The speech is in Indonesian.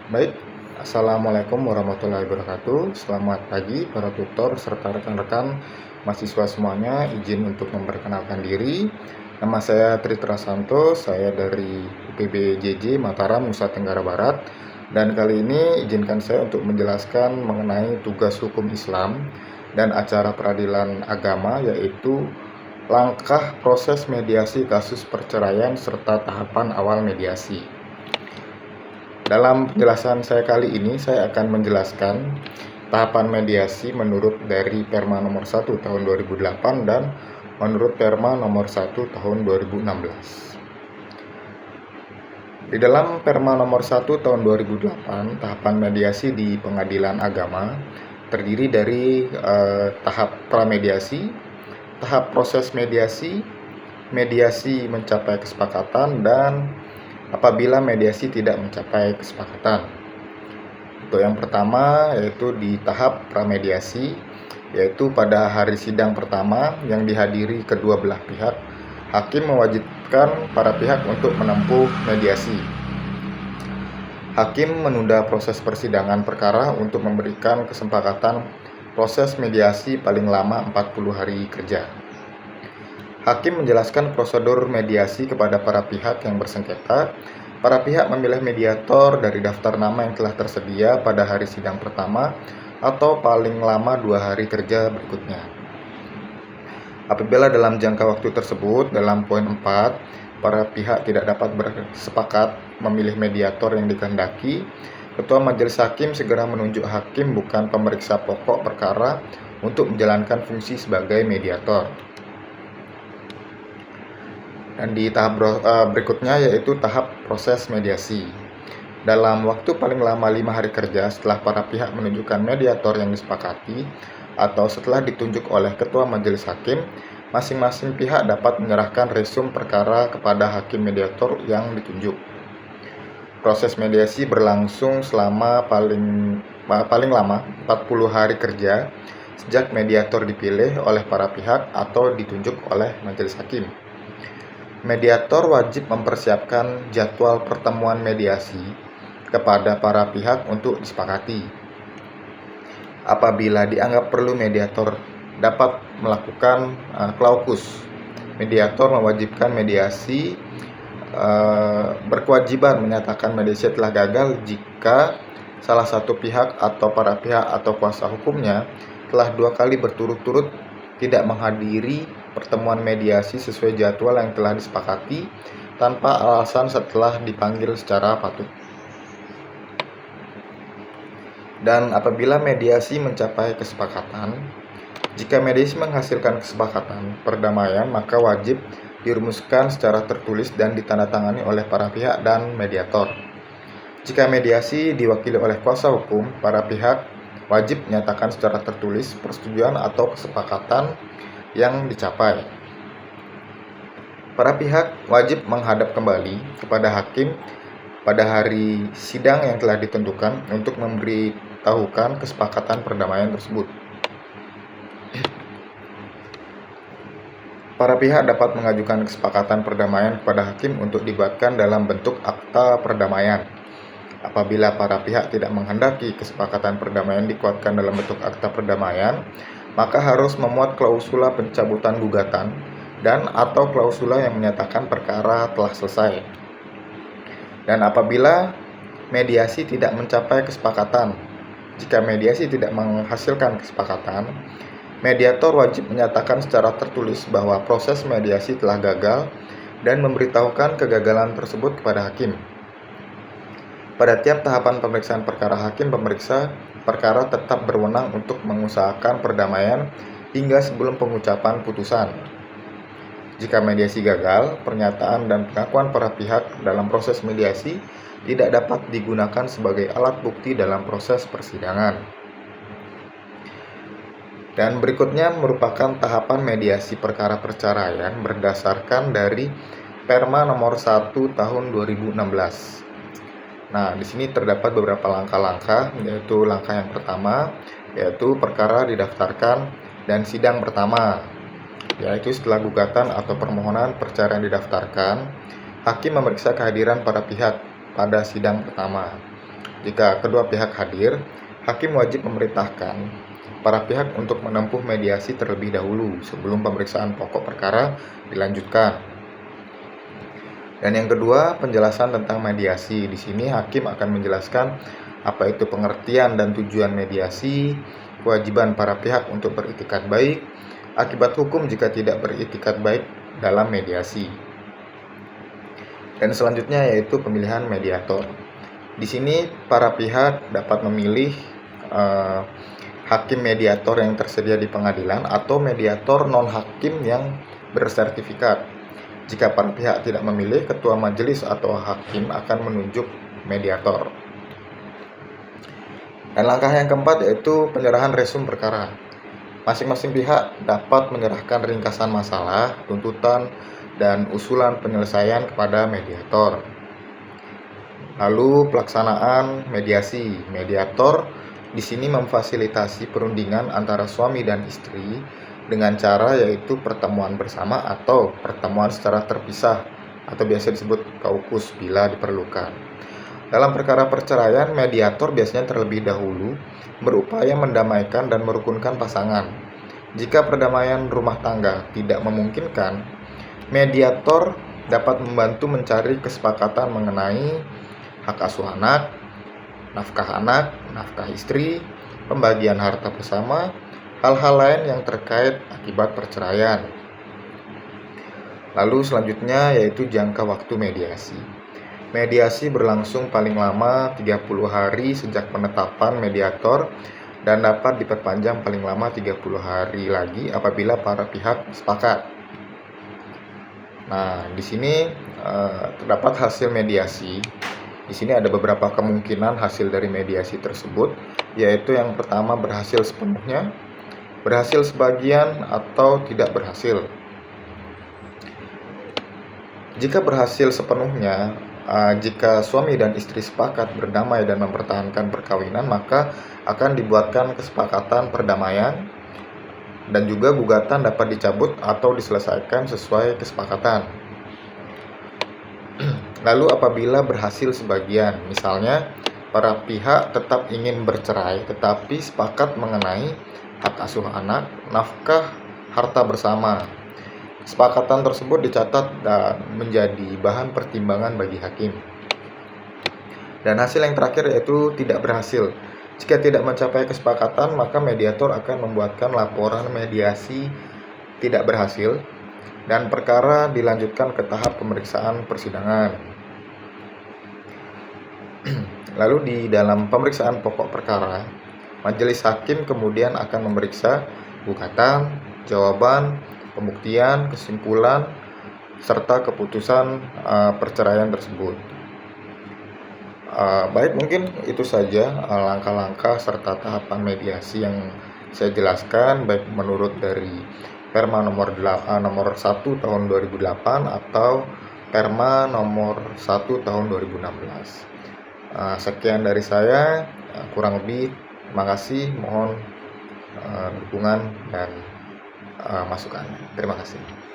Baik, Assalamualaikum warahmatullahi wabarakatuh. Selamat pagi para tutor serta rekan-rekan mahasiswa semuanya. Izin untuk memperkenalkan diri. Nama saya Tri Trasanto, saya dari UPB JJ Mataram, Nusa Tenggara Barat. Dan kali ini izinkan saya untuk menjelaskan mengenai tugas hukum Islam dan acara peradilan agama, yaitu langkah proses mediasi kasus perceraian serta tahapan awal mediasi. Dalam penjelasan saya kali ini, saya akan menjelaskan tahapan mediasi menurut dari Perma nomor 1 tahun 2008 dan menurut Perma nomor 1 tahun 2016. Di dalam Perma nomor 1 tahun 2008, tahapan mediasi di pengadilan agama terdiri dari tahap pramediasi, tahap proses mediasi, mediasi mencapai kesepakatan, dan apabila mediasi tidak mencapai kesepakatan. Untuk yang pertama yaitu di tahap pramediasi, yaitu pada hari sidang pertama yang dihadiri kedua belah pihak, hakim mewajibkan para pihak untuk menempuh mediasi. Hakim menunda proses persidangan perkara untuk memberikan kesepakatan proses mediasi paling lama 40 hari kerja. Hakim menjelaskan prosedur mediasi kepada para pihak yang bersengketa. Para pihak memilih mediator dari daftar nama yang telah tersedia pada hari sidang pertama atau paling lama 2 hari kerja berikutnya. Apabila dalam jangka waktu tersebut, dalam poin 4, para pihak tidak dapat bersepakat memilih mediator yang dikehendaki, Ketua Majelis Hakim segera menunjuk hakim bukan pemeriksa pokok perkara untuk menjalankan fungsi sebagai mediator. Dan di tahap berikutnya yaitu tahap proses mediasi. Dalam waktu paling lama 5 hari kerja setelah para pihak menunjukkan mediator yang disepakati atau setelah ditunjuk oleh Ketua Majelis Hakim, masing-masing pihak dapat menyerahkan resum perkara kepada hakim mediator yang ditunjuk. Proses mediasi berlangsung selama paling lama 40 hari kerja sejak mediator dipilih oleh para pihak atau ditunjuk oleh Majelis Hakim. Mediator wajib mempersiapkan jadwal pertemuan mediasi kepada para pihak untuk disepakati. Apabila dianggap perlu, mediator dapat melakukan klaukus. Mediator mewajibkan mediasi berkewajiban menyatakan mediasi telah gagal jika salah satu pihak atau para pihak atau kuasa hukumnya telah 2 kali berturut-turut tidak menghadiri pertemuan mediasi sesuai jadwal yang telah disepakati tanpa alasan setelah dipanggil secara patut. Dan apabila mediasi mencapai kesepakatan, jika mediasi menghasilkan kesepakatan perdamaian, maka wajib dirumuskan secara tertulis dan ditandatangani oleh para pihak dan mediator. Jika mediasi diwakili oleh kuasa hukum, para pihak wajib menyatakan secara tertulis persetujuan atau kesepakatan yang dicapai. Para pihak wajib menghadap kembali kepada hakim pada hari sidang yang telah ditentukan untuk memberitahukan kesepakatan perdamaian tersebut. Para pihak dapat mengajukan kesepakatan perdamaian kepada hakim untuk dibuatkan dalam bentuk akta perdamaian. Apabila para pihak tidak menghendaki kesepakatan perdamaian dikuatkan dalam bentuk akta perdamaian, maka harus memuat klausula pencabutan gugatan dan atau klausula yang menyatakan perkara telah selesai. Dan apabila mediasi tidak mencapai kesepakatan, jika mediasi tidak menghasilkan kesepakatan, mediator wajib menyatakan secara tertulis bahwa proses mediasi telah gagal dan memberitahukan kegagalan tersebut kepada hakim. Pada tiap tahapan pemeriksaan perkara, hakim pemeriksa perkara tetap berwenang untuk mengusahakan perdamaian hingga sebelum pengucapan putusan. Jika mediasi gagal, pernyataan dan pengakuan para pihak dalam proses mediasi tidak dapat digunakan sebagai alat bukti dalam proses persidangan. Dan berikutnya merupakan tahapan mediasi perkara perceraian berdasarkan dari Perma nomor 1 tahun 2016. Nah, di sini terdapat beberapa langkah-langkah, yaitu langkah yang pertama, yaitu perkara didaftarkan dan sidang pertama, yaitu setelah gugatan atau permohonan perceraian didaftarkan, hakim memeriksa kehadiran para pihak pada sidang pertama. Jika kedua pihak hadir, hakim wajib memerintahkan para pihak untuk menempuh mediasi terlebih dahulu sebelum pemeriksaan pokok perkara dilanjutkan. Dan yang kedua, penjelasan tentang mediasi. Di sini hakim akan menjelaskan apa itu pengertian dan tujuan mediasi, kewajiban para pihak untuk beritikat baik, akibat hukum jika tidak beritikat baik dalam mediasi. Dan selanjutnya yaitu pemilihan mediator. Di sini para pihak dapat memilih hakim mediator yang tersedia di pengadilan atau mediator non-hakim yang bersertifikat. Jika para pihak tidak memilih, ketua majelis atau hakim akan menunjuk mediator. Dan langkah yang keempat yaitu penyerahan resum perkara. Masing-masing pihak dapat menyerahkan ringkasan masalah, tuntutan, dan usulan penyelesaian kepada mediator. Lalu pelaksanaan mediasi. Mediator di sini memfasilitasi perundingan antara suami dan istri dengan cara yaitu pertemuan bersama atau pertemuan secara terpisah atau biasa disebut kaukus bila diperlukan. Dalam perkara perceraian, mediator biasanya terlebih dahulu berupaya mendamaikan dan merukunkan pasangan. Jika perdamaian rumah tangga tidak memungkinkan, mediator dapat membantu mencari kesepakatan mengenai hak asuh anak, nafkah istri, pembagian harta bersama, hal-hal lain yang terkait akibat perceraian. Lalu selanjutnya yaitu jangka waktu mediasi. Mediasi berlangsung paling lama 30 hari sejak penetapan mediator dan dapat diperpanjang paling lama 30 hari lagi apabila para pihak sepakat. Nah, di sini terdapat hasil mediasi. Di sini ada beberapa kemungkinan hasil dari mediasi tersebut, yaitu yang pertama berhasil sepenuhnya, berhasil sebagian, atau tidak berhasil. Jika berhasil sepenuhnya, jika suami dan istri sepakat berdamai dan mempertahankan perkawinan, maka akan dibuatkan kesepakatan perdamaian dan juga gugatan dapat dicabut atau diselesaikan sesuai kesepakatan. Lalu apabila berhasil sebagian, misalnya para pihak tetap ingin bercerai tetapi sepakat mengenai hak asuh anak, nafkah, harta bersama. Kesepakatan tersebut dicatat dan menjadi bahan pertimbangan bagi hakim. Dan hasil yang terakhir yaitu tidak berhasil. Jika tidak mencapai kesepakatan, maka mediator akan membuatkan laporan mediasi tidak berhasil dan perkara dilanjutkan ke tahap pemeriksaan persidangan. Lalu di dalam pemeriksaan pokok perkara, majelis hakim kemudian akan memeriksa gugatan, jawaban, pembuktian, kesimpulan, serta keputusan perceraian tersebut. Baik, mungkin itu saja langkah-langkah serta tahapan mediasi yang saya jelaskan, baik menurut dari Perma nomor 1 tahun 2008 atau Perma nomor 1 tahun 2016. Sekian dari saya, kurang lebih terima kasih, mohon dukungan dan masukannya. Terima kasih.